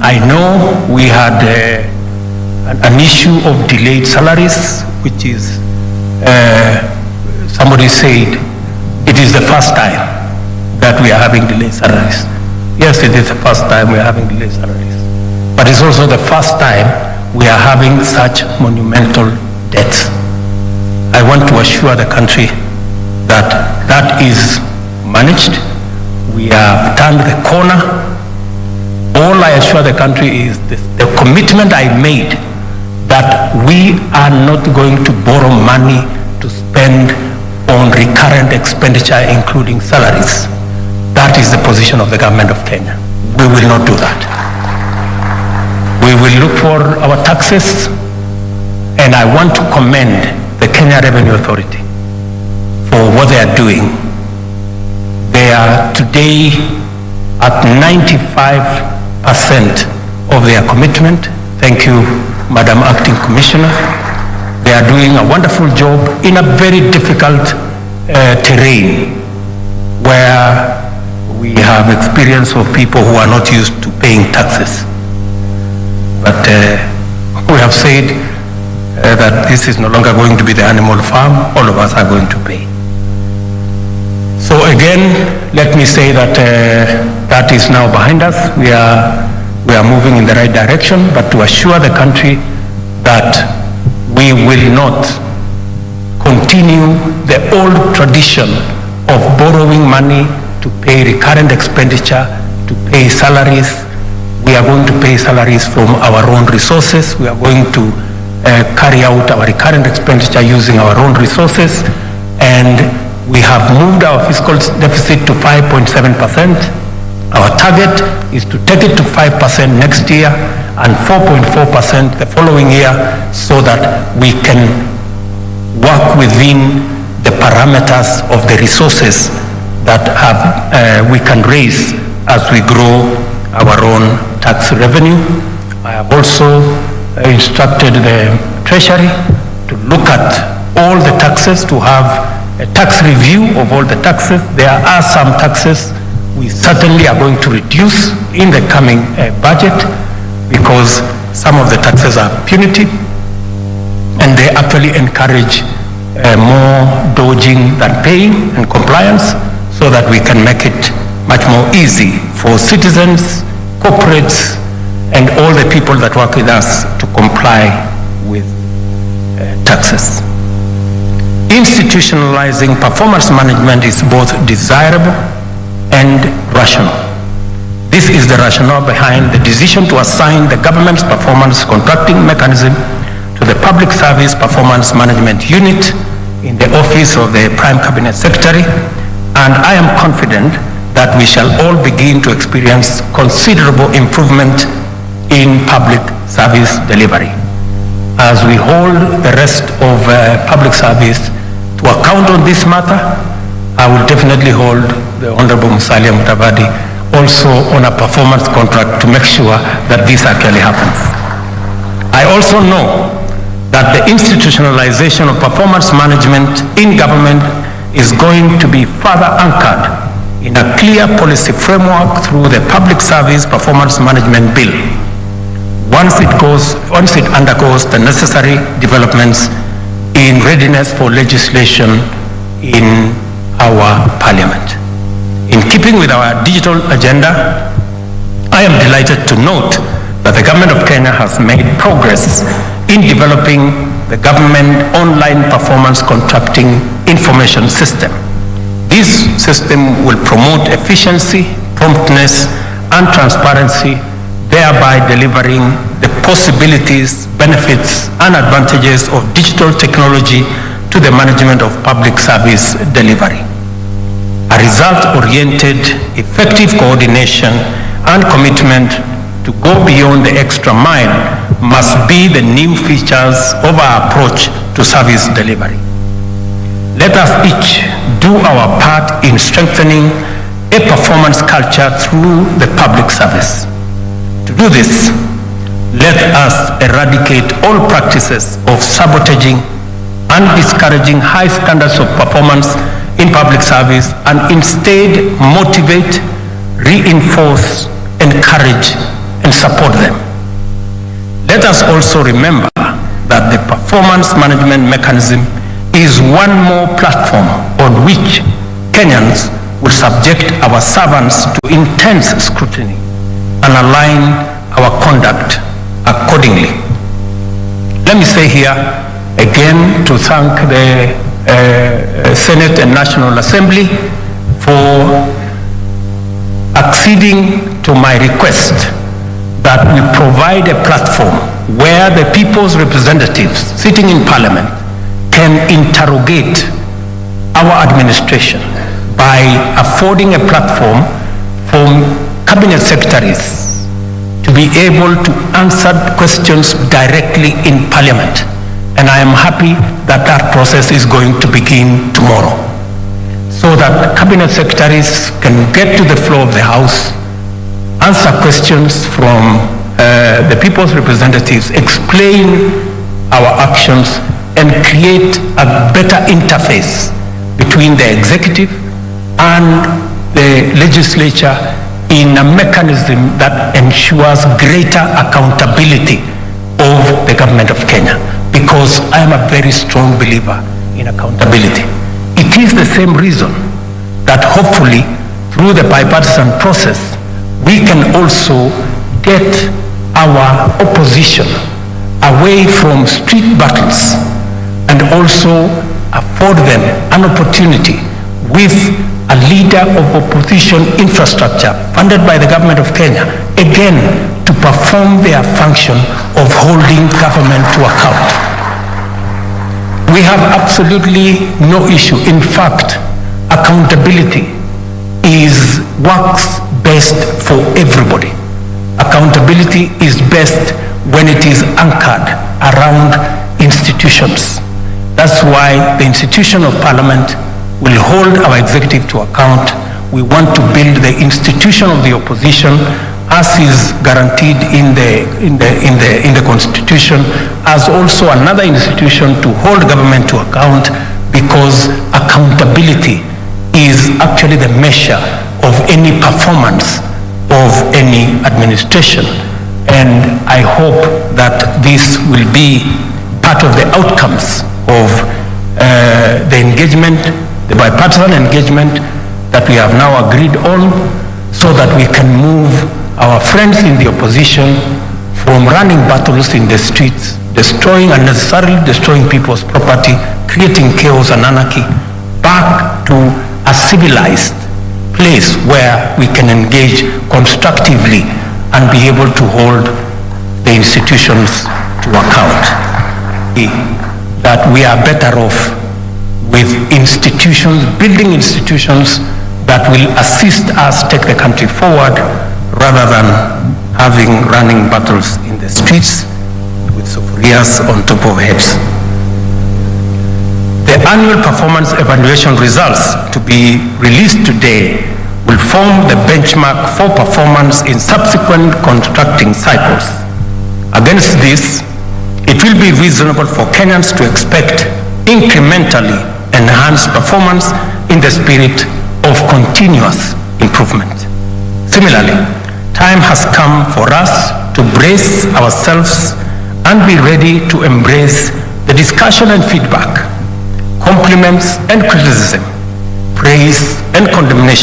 I know we had an issue of delayed salaries, which is, somebody said, it is the first time that we are having delayed salaries. Yes, it is the first time we are having delayed salaries. But it's also the first time we are having such monumental debts. I want to assure the country that that is managed. We have turned the corner. All I assure the country is this, the commitment I made that we are not going to borrow money to spend on recurrent expenditure, including salaries. That is the position of the government of Kenya. We will not do that. We will look for our taxes, and I want to commend the Kenya Revenue Authority for what they are doing. They are today at 95% of their commitment. Thank you, Madam Acting Commissioner. They are doing a wonderful job in a very difficult terrain where we have experience of people who are not used to paying taxes. But we have said that this is no longer going to be the animal farm. All of us are going to pay. So again, let me say that that is now behind us. We are moving in the right direction, but to assure the country that we will not continue the old tradition of borrowing money to pay recurrent expenditure, to pay salaries. We are going to pay salaries from our own resources. We are going to carry out our recurrent expenditure using our own resources, and we have moved our fiscal deficit to 5.7%. Our target is to take it to 5% next year and 4.4% the following year, so that we can work within the parameters of the resources that we can raise as we grow our own tax revenue. I have also instructed the Treasury to look at all the taxes, to have a tax review of all the taxes. There are some taxes we certainly are going to reduce in the coming budget, because some of the taxes are punitive and they actually encourage more dodging than paying and compliance, so that we can make it much more easy for citizens, corporates, and all the people that work with us to comply with taxes. Institutionalizing performance management is both desirable and rational. This is the rationale behind the decision to assign the government's performance contracting mechanism to the Public Service Performance Management Unit in the Office of the Prime Cabinet Secretary, and I am confident that we shall all begin to experience considerable improvement in public service delivery. As we hold the rest of public service to account on this matter, I will definitely hold the Honorable Musalia Mudavadi also on a performance contract to make sure that this actually happens. I also know that the institutionalization of performance management in government is going to be further anchored in a clear policy framework through the Public Service Performance Management Bill, once it undergoes the necessary developments in readiness for legislation in our parliament. In keeping with our digital agenda, I am delighted to note that the government of Kenya has made progress in developing the government online performance contracting information system. This system will promote efficiency, promptness, and transparency, thereby delivering the possibilities, benefits, and advantages of digital technology to the management of public service delivery. A result-oriented, effective coordination and commitment to go beyond the extra mile must be the new features of our approach to service delivery. Let us each do our part in strengthening a performance culture through the public service. To do this, let us eradicate all practices of sabotaging and discouraging high standards of performance in public service, and instead motivate, reinforce, encourage, and support them. Let us also remember that the performance management mechanism is one more platform on which Kenyans will subject our servants to intense scrutiny and align our conduct accordingly. Let me say here again to thank the Senate and National Assembly for acceding to my request that we provide a platform where the people's representatives sitting in Parliament can interrogate our administration by affording a platform for cabinet secretaries to be able to answer questions directly in Parliament. And I am happy that that process is going to begin tomorrow, so that cabinet secretaries can get to the floor of the House, answer questions from the people's representatives, explain our actions, and create a better interface between the executive and the legislature in a mechanism that ensures greater accountability of the government of Kenya, because I am a very strong believer in accountability. It is the same reason that hopefully through the bipartisan process we can also get our opposition away from street battles and also afford them an opportunity with a leader of opposition infrastructure funded by the government of Kenya, again, to perform their function of holding government to account. We have absolutely no issue. In fact, accountability works best for everybody. Accountability is best when it is anchored around institutions. That's why the institution of Parliament will hold our executive to account. We want to build the institution of the opposition as is guaranteed in the Constitution, as also another institution to hold government to account, because accountability is actually the measure of any performance of any administration. And I hope that this will be part of the outcomes of the engagement, the bipartisan engagement that we have now agreed on, so that we can move our friends in the opposition from running battles in the streets, unnecessarily destroying people's property, creating chaos and anarchy, back to a civilized place where we can engage constructively and be able to hold the institutions to account. That we are better off with institutions, building institutions that will assist us take the country forward, rather than having running battles in the streets with sophoриas on top of heads. The annual performance evaluation results to be released today will form the benchmark for performance in subsequent contracting cycles. Against this, it will be reasonable for Kenyans to expect incrementally enhanced performance in the spirit of continuous improvement. Similarly, time has come for us to brace ourselves and be ready to embrace the discussion and feedback, compliments and criticism, praise and condemnation